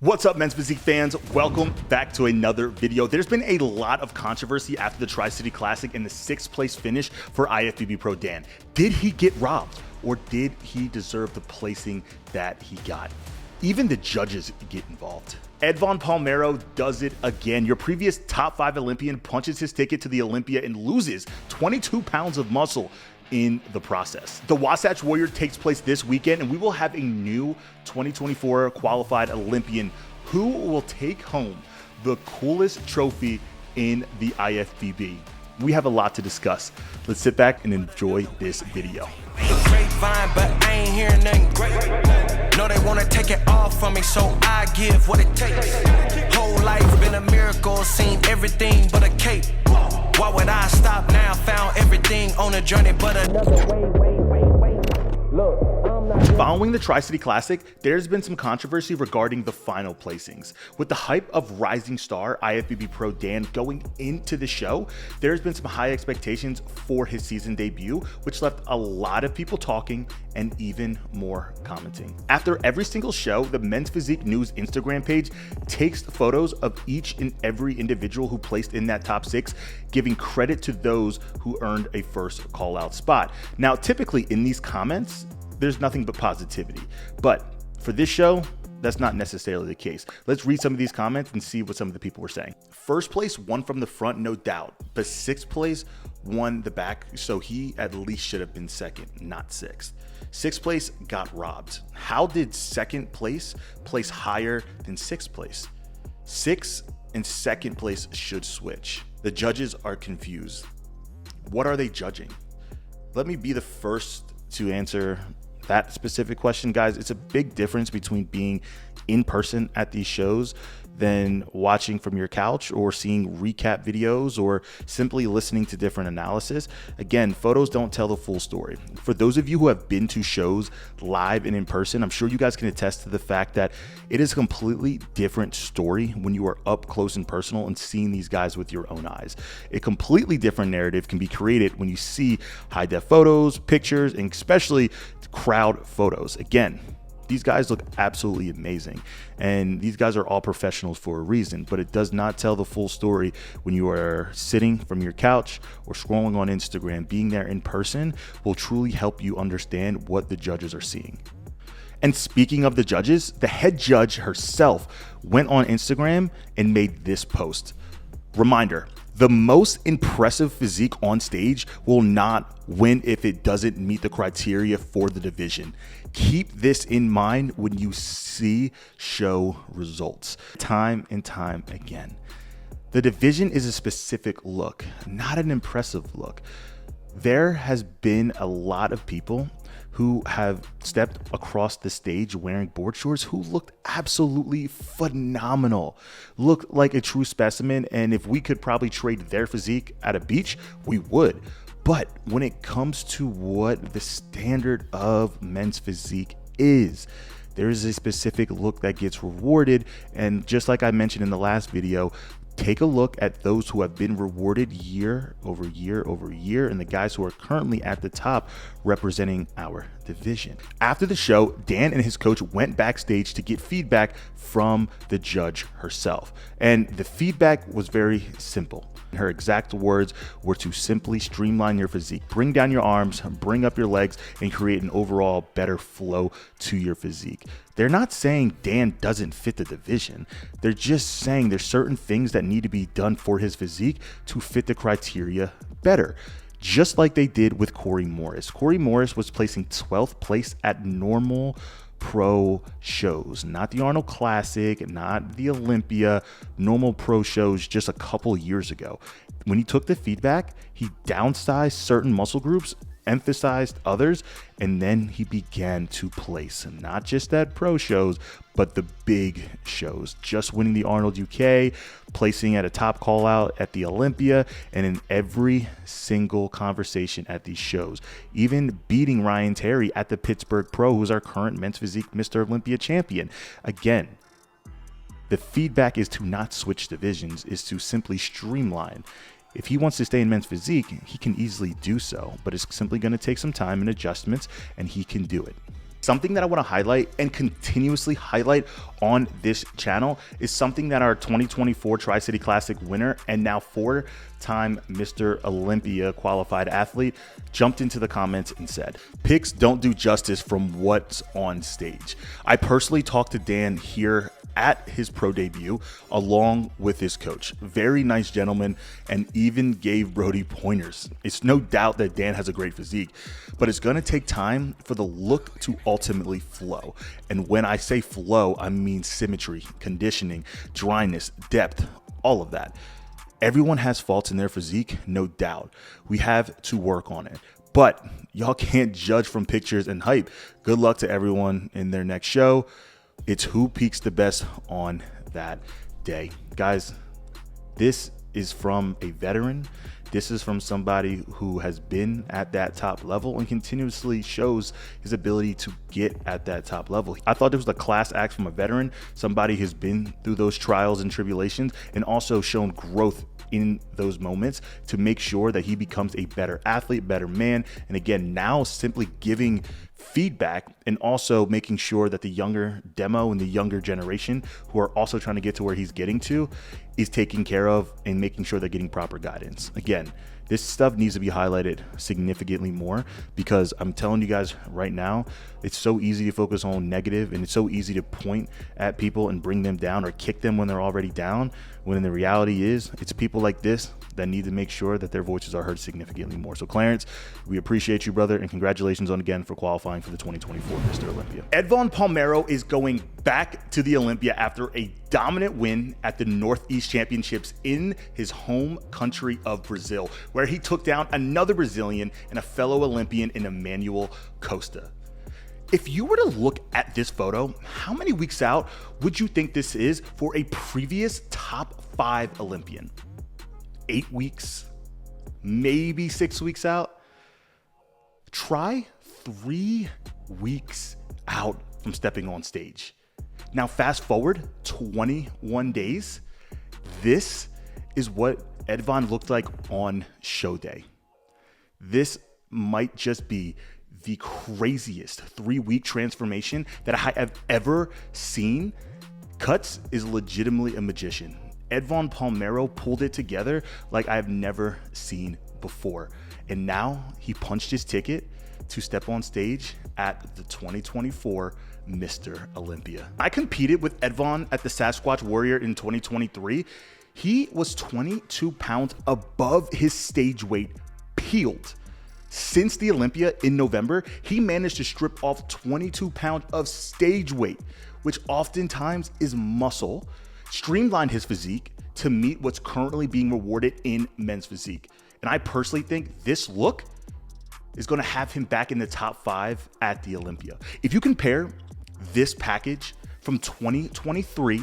What's up, Men's Physique fans? Welcome back to another video. There's been a lot of controversy after the Tri-City Classic and the 6th place finish for IFBB Pro Dan. Did he get robbed, or did he deserve the placing that he got? Even the judges get involved. Edvan Palmeira does it again. Your previous top 5 Olympian punches his ticket to the Olympia and loses 22 pounds of muscle in the process. The Wasatch Warrior takes place this weekend, and we will have a new 2024 qualified Olympian who will take home the coolest trophy in the IFBB. We have a lot to discuss. Let's sit back and enjoy this video. Grapevine, but I ain't hearing nothing great. No, they wanna take it all from me, so I give what it takes. Whole life been a miracle, seen everything but a cape. Why would I stop now? Found everything on a journey, but another way. Look, I'm not. Following the Tri-City Classic, there's been some controversy regarding the final placings. With the hype of rising star IFBB Pro Dan going into the show, there's been some high expectations for his season debut, which left a lot of people talking and even more commenting. After every single show, the Men's Physique News Instagram page takes photos of each and every individual who placed in that top 6, giving credit to those who earned a first call-out spot. Now, typically in these comments, there's nothing but positivity, but for this show, that's not necessarily the case. Let's read some of these comments and see what some of the people were saying. First place won from the front, no doubt, but 6th place won the back, so he at least should have been 2nd, not 6th. 6th place got robbed. How did 2nd place higher than 6th place? 6th and 2nd place should switch. The judges are confused. What are they judging? Let me be the first to answer that specific question, guys. It's a big difference between being in person at these shows than watching from your couch or seeing recap videos or simply listening to different analysis. Again, photos don't tell the full story. For those of you who have been to shows live and in person, I'm sure you guys can attest to the fact that it is a completely different story when you are up close and personal and seeing these guys with your own eyes. A completely different narrative can be created when you see high-def photos, pictures, and especially crowd photos. Again, these guys look absolutely amazing, and these guys are all professionals for a reason, but it does not tell the full story when you are sitting from your couch or scrolling on Instagram. Being there in person will truly help you understand what the judges are seeing. And speaking of the judges, the head judge herself went on Instagram and made this post. Reminder: the most impressive physique on stage will not win if it doesn't meet the criteria for the division. Keep this in mind when you see show results. Time and time again. The division is a specific look, not an impressive look. There has been a lot of people who have stepped across the stage wearing board shorts who looked absolutely phenomenal, looked like a true specimen, and if we could probably trade their physique at a beach, we would. But when it comes to what the standard of men's physique is, there is a specific look that gets rewarded, and just like I mentioned in the last video, take a look at those who have been rewarded year over year over year and the guys who are currently at the top representing our division. After the show, Dan and his coach went backstage to get feedback from the judge herself. And the feedback was very simple. Her exact words were to simply streamline your physique, bring down your arms, bring up your legs, and create an overall better flow to your physique. They're not saying Dan doesn't fit the division. They're just saying there's certain things that need to be done for his physique to fit the criteria better. Just like they did with Corey Morris. Corey Morris was placing 12th place at normal pro shows, not the Arnold Classic, not the Olympia, normal pro shows just a couple years ago. When he took the feedback, he downsized certain muscle groups, emphasized others, and then he began to place not just at pro shows, but the big shows, just winning the Arnold UK, placing at a top call out at the Olympia, and in every single conversation at these shows, even beating Ryan Terry at the Pittsburgh Pro, who's our current men's physique Mr. Olympia champion. Again, the feedback is to not switch divisions, is to simply streamline. If he wants to stay in men's physique, he can easily do so, but it's simply going to take some time and adjustments, and he can do it. Something that I want to highlight and continuously highlight on this channel is something that our 2024 Tri-City Classic winner and now 4-time Mr. Olympia qualified athlete jumped into the comments and said, "Pics don't do justice from what's on stage." I personally talked to Dan here at his pro debut along with his coach. Very nice gentleman, and even gave Brody pointers. It's no doubt that Dan has a great physique, but it's gonna take time for the look to ultimately flow. And when I say flow, I mean symmetry, conditioning, dryness, depth, all of that. Everyone has faults in their physique, no doubt. We have to work on it. But y'all can't judge from pictures and hype. Good luck to everyone in their next show. It's who peaks the best on that day. Guys, this is from a veteran. This is from somebody who has been at that top level and continuously shows his ability to get at that top level. I thought this was a class act from a veteran, somebody who's been through those trials and tribulations and also shown growth in those moments to make sure that he becomes a better athlete, better man. And again, now simply giving feedback and also making sure that the younger demo and the younger generation who are also trying to get to where he's getting to is taken care of and making sure they're getting proper guidance. Again, this stuff needs to be highlighted significantly more because I'm telling you guys right now, it's so easy to focus on negative and it's so easy to point at people and bring them down or kick them when they're already down, when the reality is it's people like this that need to make sure that their voices are heard significantly more. So Clarence, we appreciate you, brother, and congratulations on again for qualifying for the 2024 Mr. Olympia. Edvan Palmeira is going back to the Olympia after a dominant win at the Northeast Championships in his home country of Brazil, where he took down another Brazilian and a fellow Olympian in Emmanuel Costa. If you were to look at this photo, how many weeks out would you think this is for a previous top 5 Olympian? 8 weeks, maybe 6 weeks out. Try 3 weeks out from stepping on stage. Now fast forward 21 days. This is what Edvan looked like on show day. This might just be the craziest 3-week transformation that I have ever seen. Cuts is legitimately a magician. Edvan Palmeira pulled it together like I have never seen before. And now he punched his ticket to step on stage at the 2024 Mr. Olympia. I competed with Edvan at the Sasquatch Warrior in 2023. He was 22 pounds above his stage weight, peeled. Since the Olympia in November, he managed to strip off 22 pounds of stage weight, which oftentimes is muscle, streamlined his physique to meet what's currently being rewarded in men's physique. And I personally think this look is going to have him back in the top 5 at the Olympia. If you compare this package from 2023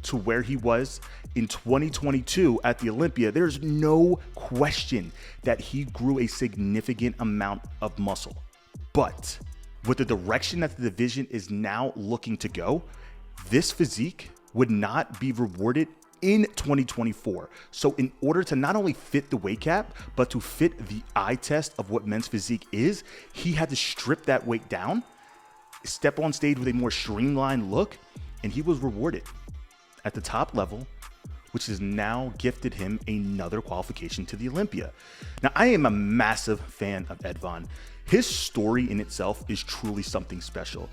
to where he was in 2022 at the Olympia, there's no question that he grew a significant amount of muscle. But with the direction that the division is now looking to go, this physique would not be rewarded in 2024. So in order to not only fit the weight cap, but to fit the eye test of what men's physique is, he had to strip that weight down, step on stage with a more streamlined look, and he was rewarded at the top level, which has now gifted him another qualification to the Olympia. Now, I am a massive fan of Edvan. His story in itself is truly something special.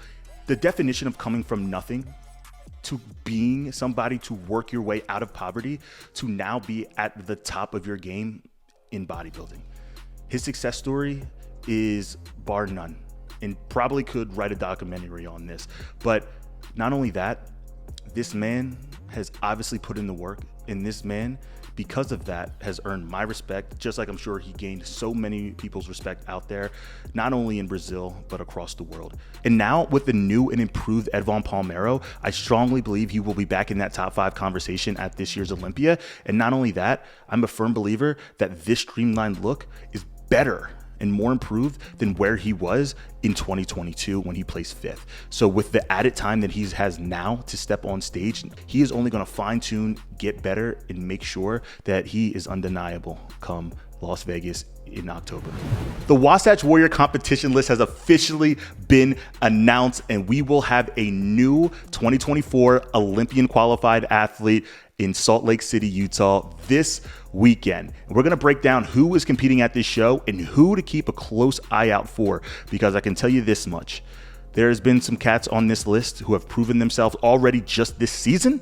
The definition of coming from nothing to being somebody to work your way out of poverty to now be at the top of your game in bodybuilding. His success story is bar none, and probably could write a documentary on this. But not only that, this man has obviously put in the work, and this man, because of that, has earned my respect, just like I'm sure he gained so many people's respect out there, not only in Brazil, but across the world. And now with the new and improved Edvan Palmeira, I strongly believe he will be back in that top 5 conversation at this year's Olympia. And not only that, I'm a firm believer that this streamlined look is better and more improved than where he was in 2022 when he placed 5th. So with the added time that he has now to step on stage, he is only going to fine tune, get better, and make sure that he is undeniable come Las Vegas in October. The Wasatch Warrior competition list has officially been announced, and we will have a new 2024 Olympian qualified athlete in Salt Lake City, Utah this weekend. And we're going to break down who is competing at this show and who to keep a close eye out for, because I can tell you this much. There's been some cats on this list who have proven themselves already just this season,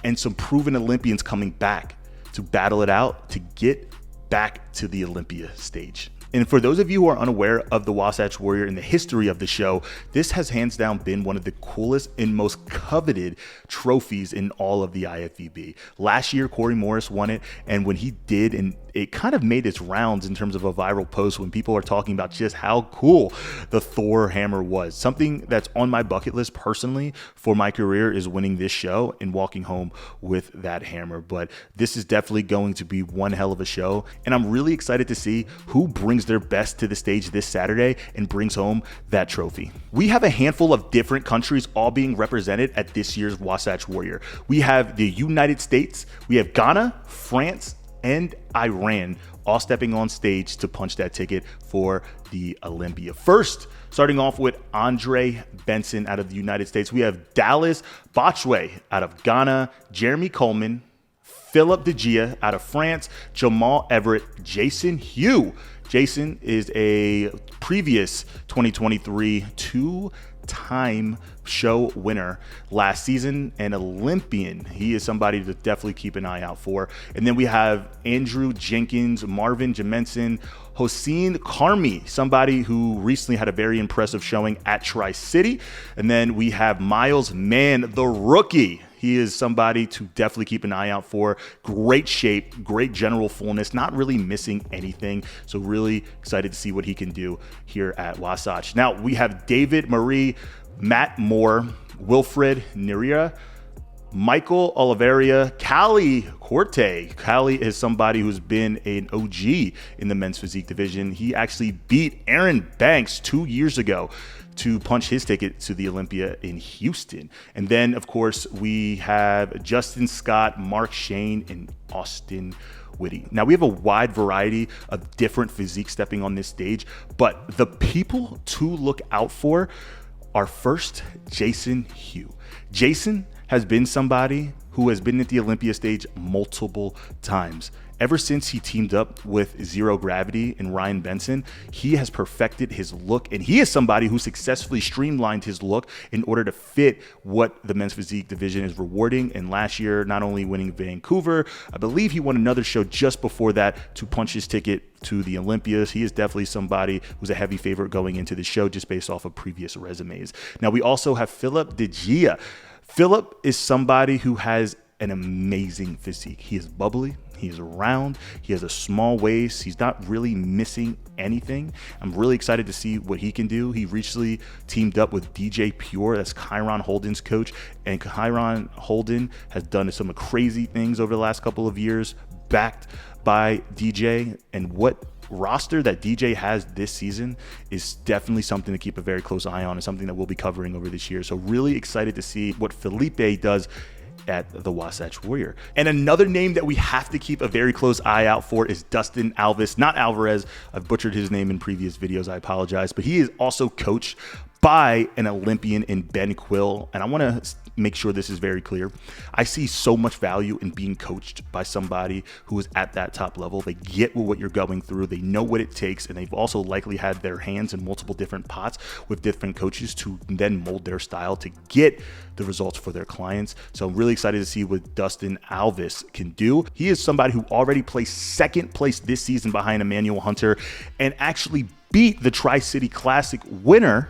and some proven Olympians coming back to battle it out to get back to the Olympia stage. And for those of you who are unaware of the Wasatch Warrior and the history of the show, this has hands down been one of the coolest and most coveted trophies in all of the IFBB. Last year, Corey Morris won it, and when he did, and it kind of made its rounds in terms of a viral post when people are talking about just how cool the Thor hammer was. Something that's on my bucket list personally for my career is winning this show and walking home with that hammer. But this is definitely going to be one hell of a show, and I'm really excited to see who brings their best to the stage this Saturday and brings home that trophy. We have a handful of different countries all being represented at this year's Wasatch Warrior. We have the United States, we have Ghana, France, and Iran all stepping on stage to punch that ticket for the Olympia. First, starting off with Andre Benson out of the United States, we have Dallas Botchway out of Ghana, Jeremy Coleman, Philip De Gia out of France, Jamal Everett, Jason Hugh. Jason is a previous 2023 two-time show winner last season, an Olympian. He is somebody to definitely keep an eye out for. And then we have Andrew Jenkins, Marvin Jemenson, Hossein Karmi, somebody who recently had a very impressive showing at Tri-City. And then we have Miles Mann, the rookie. He is somebody to definitely keep an eye out for. Great shape, great general fullness, not really missing anything. So really excited to see what he can do here at Wasatch. Now we have David Marie, Matt Moore, Wilfred Neria, Michael Oliveira, Callie Corte. Callie is somebody who's been an OG in the men's physique division. He actually beat Aaron Banks 2 years ago to punch his ticket to the Olympia in Houston. And then, of course, we have Justin Scott, Mark Shane, and Austin Whitty. Now, we have a wide variety of different physiques stepping on this stage, but the people to look out for are first Jason Hugh. Jason has been somebody who has been at the Olympia stage multiple times. Ever since he teamed up with Zero Gravity and Ryan Benson, he has perfected his look, and he is somebody who successfully streamlined his look in order to fit what the men's physique division is rewarding. And last year, not only winning Vancouver, I believe he won another show just before that to punch his ticket to the Olympias. He is definitely somebody who's a heavy favorite going into the show just based off of previous resumes. Now, we also have Philip De Gia. Philip is somebody who has an amazing physique. He is bubbly. He's round. He has a small waist. He's not really missing anything. I'm really excited to see what he can do. He recently teamed up with DJ Pure, that's Kyron Holden's coach, and Kyron Holden has done some crazy things over the last couple of years, backed by DJ. And what roster that DJ has this season is definitely something to keep a very close eye on, and something that we'll be covering over this year. So really excited to see what Felipe does at the Wasatch Warrior. And another name that we have to keep a very close eye out for is Dustin Alves, not Alvarez. I've butchered his name in previous videos, I apologize, but he is also coached by an Olympian in Ben Quill. And I want to make sure this is very clear. I see so much value in being coached by somebody who is at that top level. They get what you're going through. They know what it takes. And they've also likely had their hands in multiple different pots with different coaches to then mold their style to get the results for their clients. So I'm really excited to see what Dustin Alves can do. He is somebody who already placed second place this season behind Emmanuel Hunter and actually beat the Tri-City Classic winner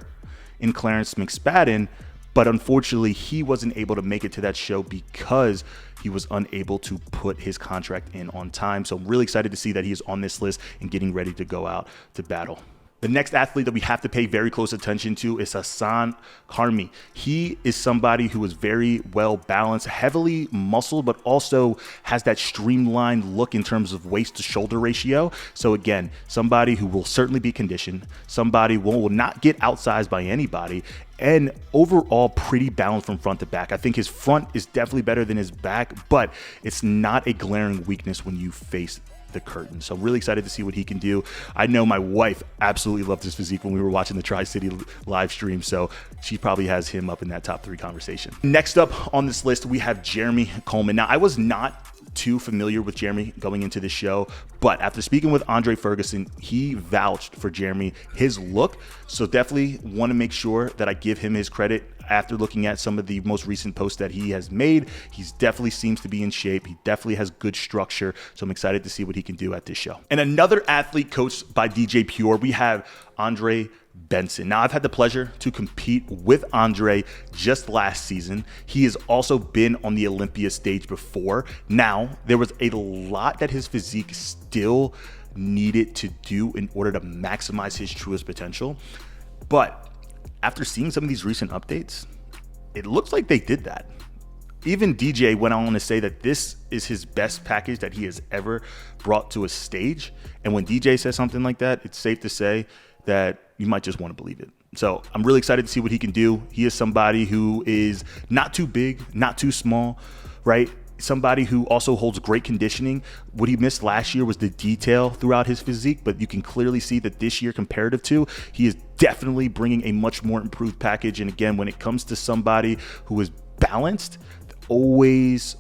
in Clarence McSpadden, but unfortunately he wasn't able to make it to that show because he was unable to put his contract in on time. So I'm really excited to see that he is on this list and getting ready to go out to battle. The next athlete that we have to pay very close attention to is Hossein Karmi. He is somebody who is very well balanced, heavily muscled, but also has that streamlined look in terms of waist to shoulder ratio. So again, somebody who will certainly be conditioned, somebody who will not get outsized by anybody, and overall pretty balanced from front to back. I think his front is definitely better than his back, but it's not a glaring weakness when you face the curtain. So I'm really excited to see what he can do. I know my wife absolutely loved his physique when we were watching the Tri-City live stream, so she probably has him up in that top 3 conversation. Next up on this list, we have Jeremy Coleman. Now, I was not too familiar with Jeremy going into this show, but after speaking with Andre Ferguson, he vouched for Jeremy, his look. So definitely want to make sure that I give him his credit. After looking at some of the most recent posts that he has made, he's definitely seems to be in shape. He definitely has good structure. So I'm excited to see what he can do at this show. And another athlete coached by DJ Pure, we have Andre Benson. Now, I've had the pleasure to compete with Andre just last season. He has also been on the Olympia stage before. Now, there was a lot that his physique still needed to do in order to maximize his truest potential. But after seeing some of these recent updates, it looks like they did that. Even DJ went on to say that this is his best package that he has ever brought to a stage. And when DJ says something like that, it's safe to say that you might just want to believe it. So I'm really excited to see what he can do. He is somebody who is not too big, not too small, right? Somebody who also holds great conditioning. What he missed last year was the detail throughout his physique, but you can clearly see that this year, comparative to, he is definitely bringing a much more improved package. And again, when it comes to somebody who is balanced, always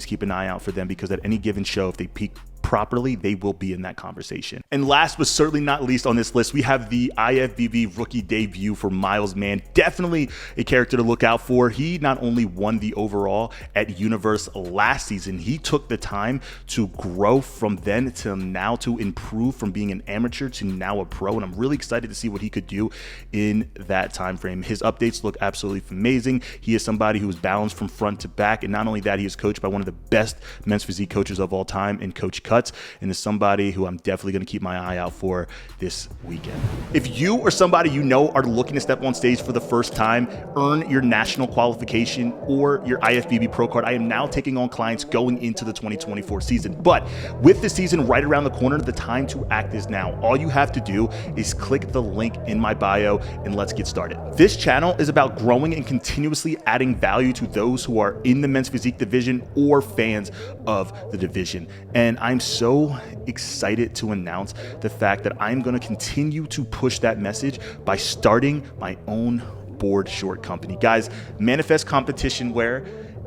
keep an eye out for them, because at any given show, if they peak properly, they will be in that conversation. And last but certainly not least on this list, we have the IFBB rookie debut for Miles Mann. Definitely a character to look out for. He not only won the overall at Universe last season, he took the time to grow from then to now, to improve from being an amateur to now a pro. And I'm really excited to see what he could do in that time frame. His updates look absolutely amazing. He is somebody who is balanced from front to back. And not only that, he is coached by one of the best men's physique coaches of all time in Coach Cuts, and is somebody who I'm definitely going to keep my eye out for this weekend. If you or somebody you know are looking to step on stage for the first time, earn your national qualification or your IFBB pro card, I am now taking on clients going into the 2024 season. But with the season right around the corner, the time to act is now. All you have to do is click the link in my bio and let's get started. This channel is about growing and continuously adding value to those who are in the men's physique division or fans of the division. And I'm so excited to announce the fact that I'm going to continue to push that message by starting my own board short company. Guys, Manifest Competition Wear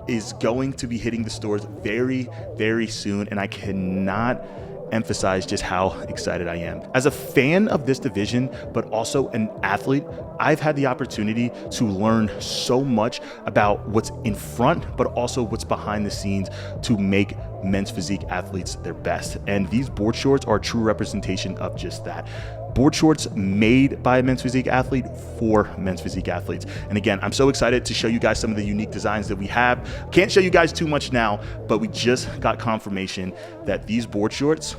is going to be hitting the stores very soon, and I cannot emphasize just how excited I am. As a fan of this division, but also an athlete, I've had the opportunity to learn so much about what's in front, but also what's behind the scenes to make men's physique athletes their best. And these board shorts are a true representation of just that. Board shorts made by a men's physique athlete for men's physique athletes. And again, I'm so excited to show you guys some of the unique designs that we have. Can't show you guys too much now, but we just got confirmation that these board shorts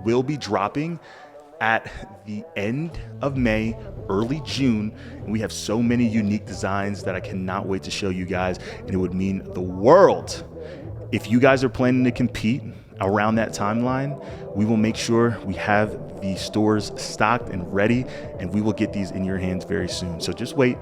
will be dropping at the end of May, early June. And we have so many unique designs that I cannot wait to show you guys, and it would mean the world. If you guys are planning to compete around that timeline, we will make sure we have the stores stocked and ready, and we will get these in your hands very soon. So just wait,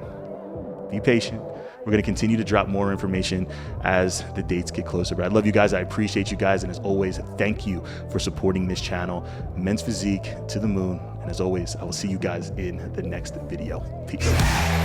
be patient. We're going to continue to drop more information as the dates get closer. But I love you guys. I appreciate you guys. And as always, thank you for supporting this channel. Men's Physique to the moon. And as always, I will see you guys in the next video. Peace.